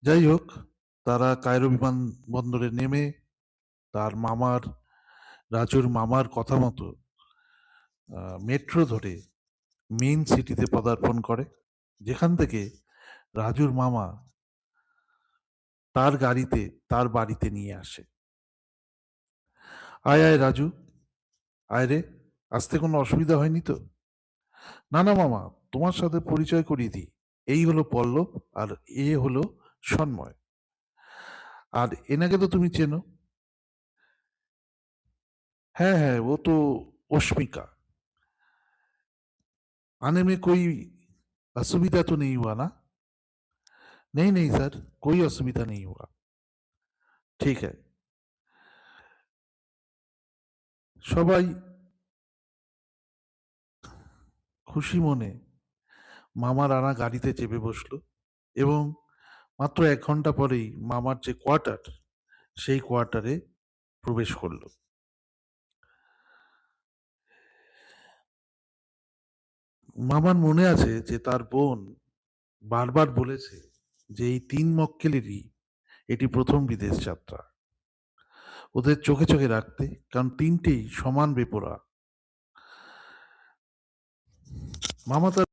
যাই হোক, তারা কায়রো বিমানবন্দরে নেমে তার মামার রাজুর মামার কথা মতো মেট্রো ধরে মেইন সিটিতে পদার্পণ করে, যেখান থেকে রাজুর মামা তার গাড়িতে তার বাড়িতে নিয়ে আসে। আয় আয় রাজু, আয় রে, আসতে কোনো অসুবিধা হয়নি তো? না না মামা, তোমার সাথে পরিচয় করিয়ে দিই। এই হলো পল্লব, আর এ হলো সন্ময়। আর এনাকে তো তুমি চেনো। হ্যাঁ হ্যাঁ, ও তো অস্মিকা। आने में कोई असुविधा तो नहीं हुआ ना? नहीं नहीं सर, कोई असुविधा नहीं हुआ। ठीक है। সবাই খুশি মনে মামার আনা গাড়িতে চেপে বসলো, এবং মাত্র 1 ঘন্টা পরেই মামার যে কোয়ার্টার, সেই কোয়ার্টারে প্রবেশ করলো। মামার মনে আছে যে তার বোন বারবার বলেছে যে এই 3 মক্কেলেরই এটি প্রথম বিদেশ যাত্রা, ওদের চোখে চোখে রাখতে, কারণ তিনটেই সমান বেপরোয়া। মামা তার